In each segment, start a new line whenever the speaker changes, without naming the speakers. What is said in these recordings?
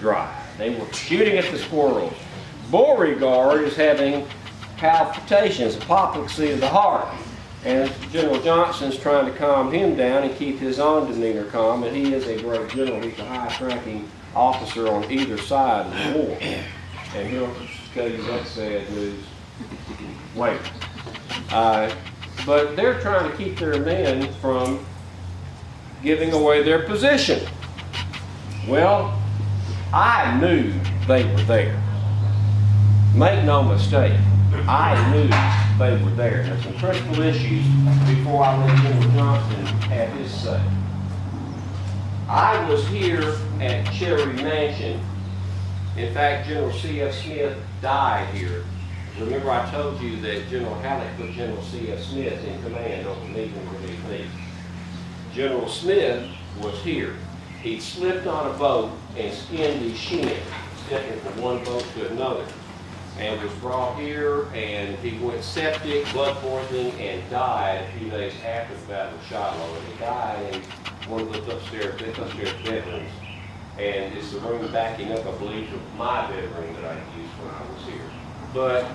dry. They were shooting at the squirrels. Beauregard is having palpitations, apoplexy of the heart. And General Johnston's trying to calm him down and keep his own demeanor calm, and he is a great general. He's the highest ranking officer on either side of the war. And he'll tell you that sad news later. But they're trying to keep their men from giving away their position. Well, I knew they were there. Make no mistake, I knew they were there. There's some critical issues before I let General Johnston have his say. I was here at Cherry Mansion. In fact, General C.F. Smith died here. Remember I told you that General Halleck put General C.F. Smith in command over me and relieved me. General Smith was here. He slipped on a boat and skinned his shin, stepping from one boat to another, and was brought here, and he went septic, blood poisoning, and died a few days after the Battle of Shiloh. And he died in one of those upstairs bedrooms. And it's the room backing up, I believe, to my bedroom that I used when I was here. But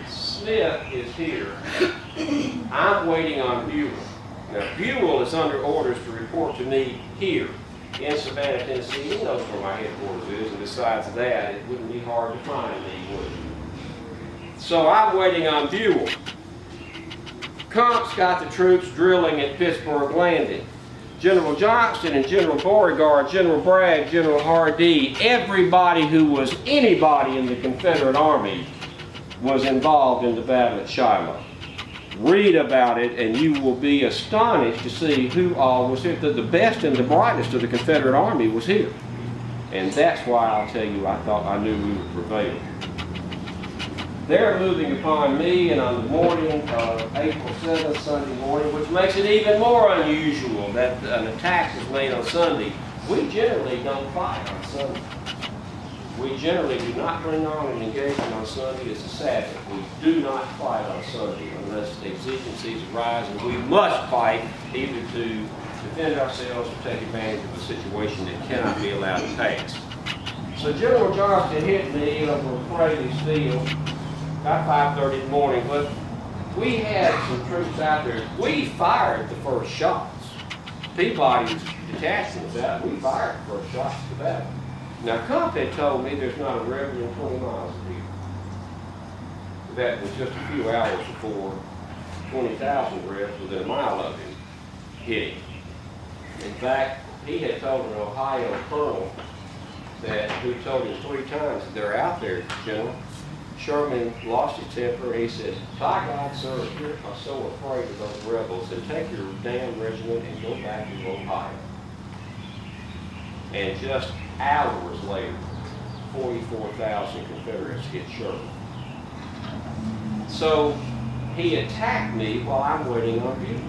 Smith is here. I'm waiting on Buell. Now, Buell is under orders to report to me here in Savannah, Tennessee. He knows where my headquarters is, and besides that, it wouldn't be hard to find me, would it? So I'm waiting on Buell. Comp's got the troops drilling at Pittsburgh Landing. General Johnston and General Beauregard, General Bragg, General Hardee, everybody who was anybody in the Confederate Army was involved in the battle at Shiloh. Read about it and you will be astonished to see who all was here. The best and the brightest of the Confederate Army was here. And that's why I'll tell you, I thought I knew we would prevail. They're moving upon me, and on the morning of April 7th, Sunday morning, which makes it even more unusual that an attack is made on Sunday. We generally don't fight on Sunday. We generally do not bring on an engagement on Sunday. It's a Sabbath. We do not fight on Sunday unless exigencies arise, and we must fight either to defend ourselves or take advantage of a situation that cannot be allowed to pass. So General Johnston hit me over Fraley's Field about 5:30 in the morning, but we had some troops out there. We fired the first shots. Peabody's detachment was out. We fired the first shots of the battle. Now, Comp had told me there's not a river in 20 miles of here. That was just a few hours before 20,000 Rebs within a mile of him hit him. In fact, he had told an Ohio colonel who told him 3 times that they're out there, General. Sherman lost his temper, and he said, "By God, sir, if you're so afraid of those rebels, then take your damn regiment and go back to Ohio." And just hours later, 44,000 Confederates hit Sherman. So he attacked me while I'm waiting on Buell.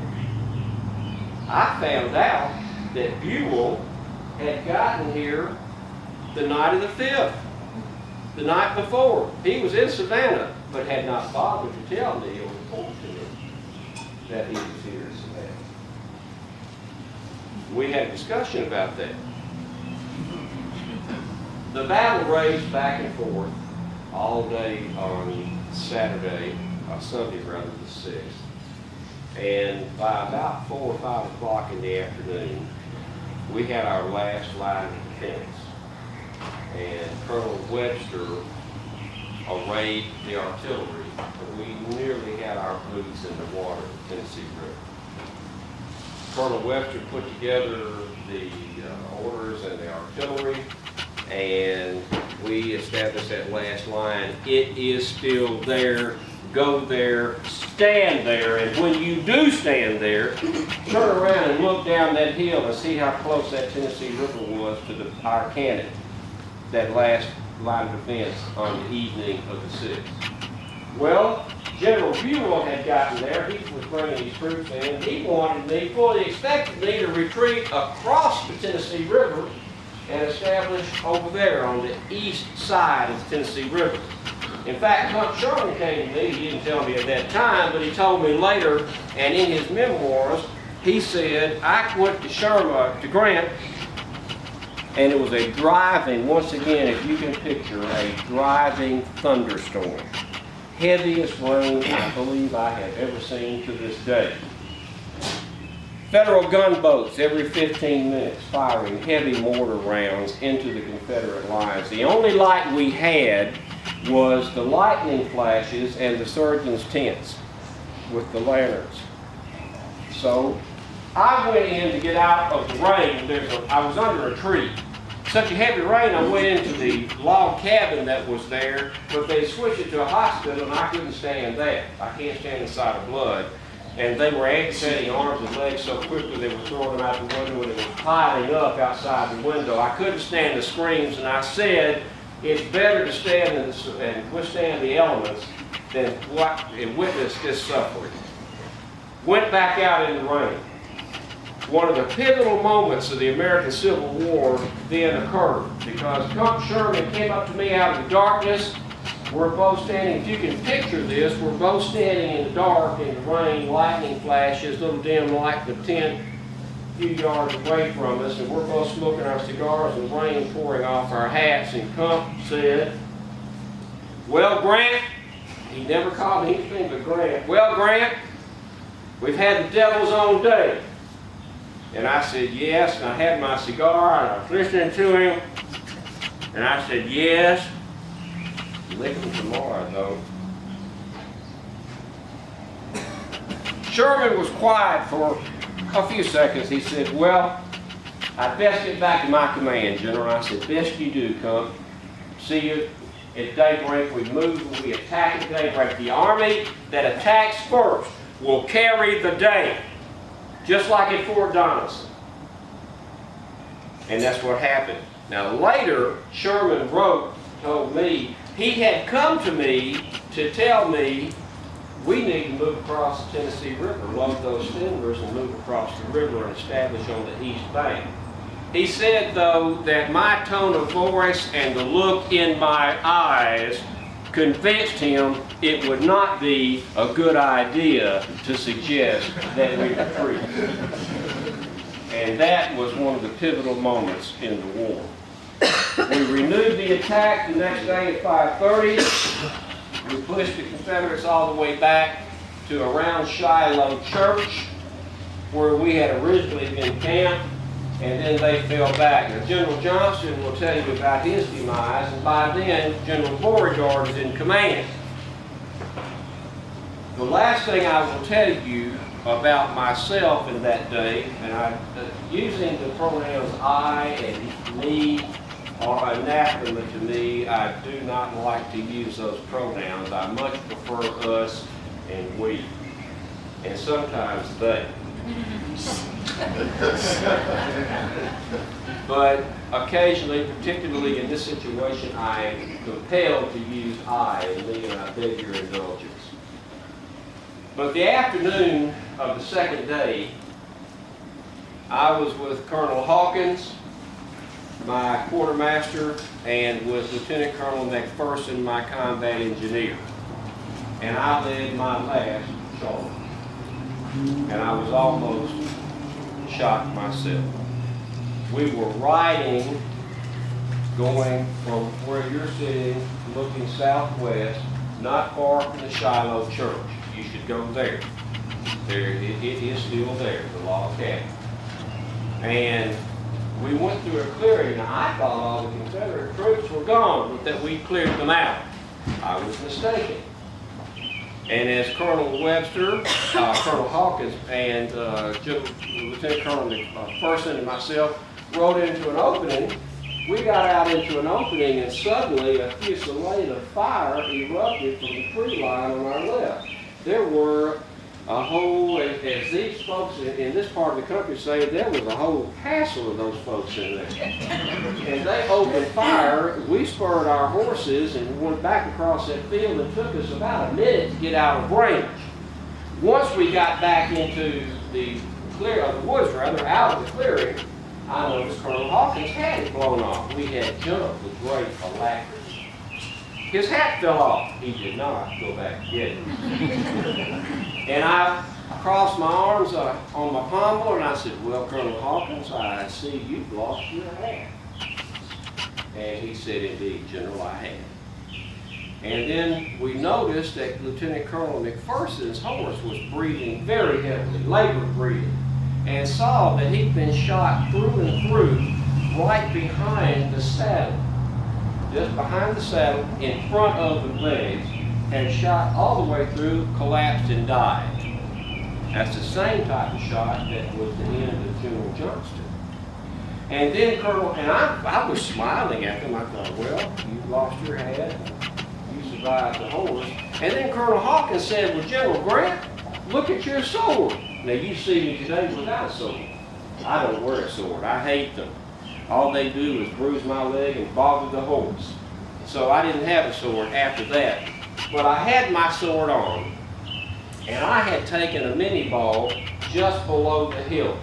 I found out that Buell had gotten here the night of the 5th. The night before. He was in Savannah, but had not bothered to tell me or report to me that he was here in Savannah. We had a discussion about that. The battle raged back and forth all day on Sunday rather, the 6th. And by about 4 or 5 o'clock in the afternoon, we had our last line of defense. And Colonel Webster arrayed the artillery, and we nearly had our boots in the water of the Tennessee River. Colonel Webster put together the orders and the artillery, and we established that last line. It is still there. Go there, stand there, and when you do stand there, turn around and look down that hill and see how close that Tennessee River was to our cannon. That last line of defense on the evening of the 6th. Well, General Buell had gotten there. He was bringing his troops in. He fully expected me to retreat across the Tennessee River and establish over there on the east side of the Tennessee River. In fact, Hunt Sherman came to me. He didn't tell me at that time, but he told me later, and in his memoirs, he said, I went to Grant, And it was a driving, once again, if you can picture, a driving thunderstorm. Heaviest rain I believe I have ever seen to this day. Federal gunboats every 15 minutes firing heavy mortar rounds into the Confederate lines. The only light we had was the lightning flashes and the surgeons' tents with the lanterns. So I went in to get out of the rain. I was under a tree. Such a heavy rain, I went into the log cabin that was there, but they switched it to a hospital and I couldn't stand that. I can't stand the sight of blood. And they were amputating arms and legs so quickly they were throwing them out the window and it was piling up outside the window. I couldn't stand the screams, and I said, it's better to stand and withstand the elements than witness this suffering. Went back out in the rain. One of the pivotal moments of the American Civil War then occurred because Curt Sherman came up to me out of the darkness. We're both standing, if you can picture this, we're both standing in the dark, in the rain, lightning flashes, little dim light, the tent a few yards away from us, and we're both smoking our cigars and rain pouring off our hats, and Curt said, well, Grant, he never called me anything but Grant, well, Grant, we've had the devil's own day. And I said, yes, and I had my cigar, and I was listening to him, and I said, yes, lick him tomorrow, though. Sherman was quiet for a few seconds. He said, well, I'd best get back to my command, General. I said, best you do, Curt. See you at daybreak. We move and we attack at daybreak. The army that attacks first will carry the day. Just like at Fort Donelson. And that's what happened. Now later, Sherman told me, he had come to me to tell me we need to move across the Tennessee River, load those timbers and move across the river and establish on the east bank. He said, though, that my tone of voice and the look in my eyes convinced him it would not be a good idea to suggest that we retreat. And that was one of the pivotal moments in the war. We renewed the attack the next day at 5:30. We pushed the Confederates all the way back to around Shiloh Church, where we had originally been camped, and then they fell back. Now, General Johnston will tell you about his demise, and by then, General Beauregard is in command. The last thing I will tell you about myself in that day, and using the pronouns I and me are anathema to me. I do not like to use those pronouns. I much prefer us and we, and sometimes they. But occasionally, particularly in this situation, I am compelled to use I and me, and I beg your indulgence. But the afternoon of the second day, I was with Colonel Hawkins, my quartermaster, and with Lieutenant Colonel McPherson, my combat engineer. And I led my last charge. And I was almost shot myself. We were riding, going from where you're sitting, looking southwest, not far from the Shiloh Church. You should go there. It is still there, the log cabin. And we went through a clearing. Now, I thought all the Confederate troops were gone, but that we cleared them out. I was mistaken. And as Colonel Webster, Colonel Hawkins, and Lieutenant Colonel McPherson and myself rode into an opening, we got out into an opening, and suddenly a fusillade of fire erupted from the tree line on our left. There were a whole, as these folks in this part of the country say, there was a whole hassle of those folks in there. And they opened fire. We spurred our horses and went back across that field. It took us about a minute to get out of range. Once we got back into the woods, out of the clearing, I noticed Colonel Hawkins' hat had blown off. We had jumped with great alacrity. His hat fell off. He did not go back to get it. And I crossed my arms on my pommel, and I said, well, Colonel Hawkins, I see you've lost your hat. And he said, indeed, General, I had. And then we noticed that Lieutenant Colonel McPherson's horse was breathing very heavily, labored breathing, and saw that he'd been shot through and through right behind the saddle. Just behind the saddle, in front of the legs, and shot all the way through, collapsed and died. That's the same type of shot that was the end of General Johnston. And then Colonel, and I was smiling at them. I thought, well, you lost your hat, you survived the horse. And then Colonel Hawkins said, well, General Grant, look at your sword. Now you see me today without a sword. I don't wear a sword. I hate them. All they do is bruise my leg and bother the horse. So I didn't have a sword after that. But I had my sword on, and I had taken a mini ball just below the hilt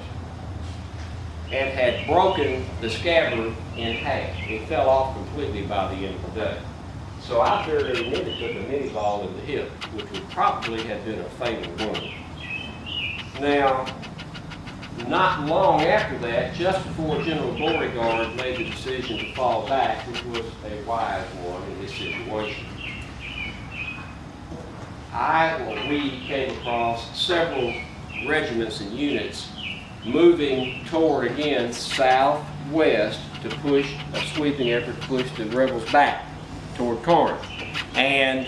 and had broken the scabbard in half. It fell off completely by the end of the day. So I very nearly took a mini ball in the hip, which would probably have been a fatal wound. Now, not long after that, just before General Beauregard made the decision to fall back, which was a wise one in this situation, we came across several regiments and units moving toward, again, southwest to push a sweeping effort to push the rebels back toward Corinth. And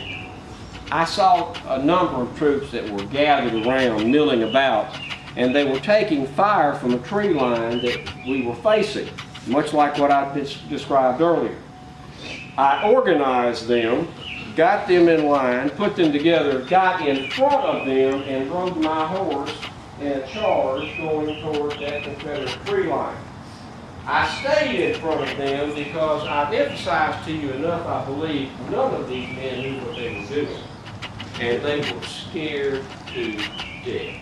I saw a number of troops that were gathered around, milling about, and they were taking fire from a tree line that we were facing, much like what I described earlier. I organized them, got them in line, put them together, got in front of them, and rode my horse in a charge going toward that Confederate tree line. I stayed in front of them because I've emphasized to you enough, I believe, none of these men knew what they were doing. And they were scared to death.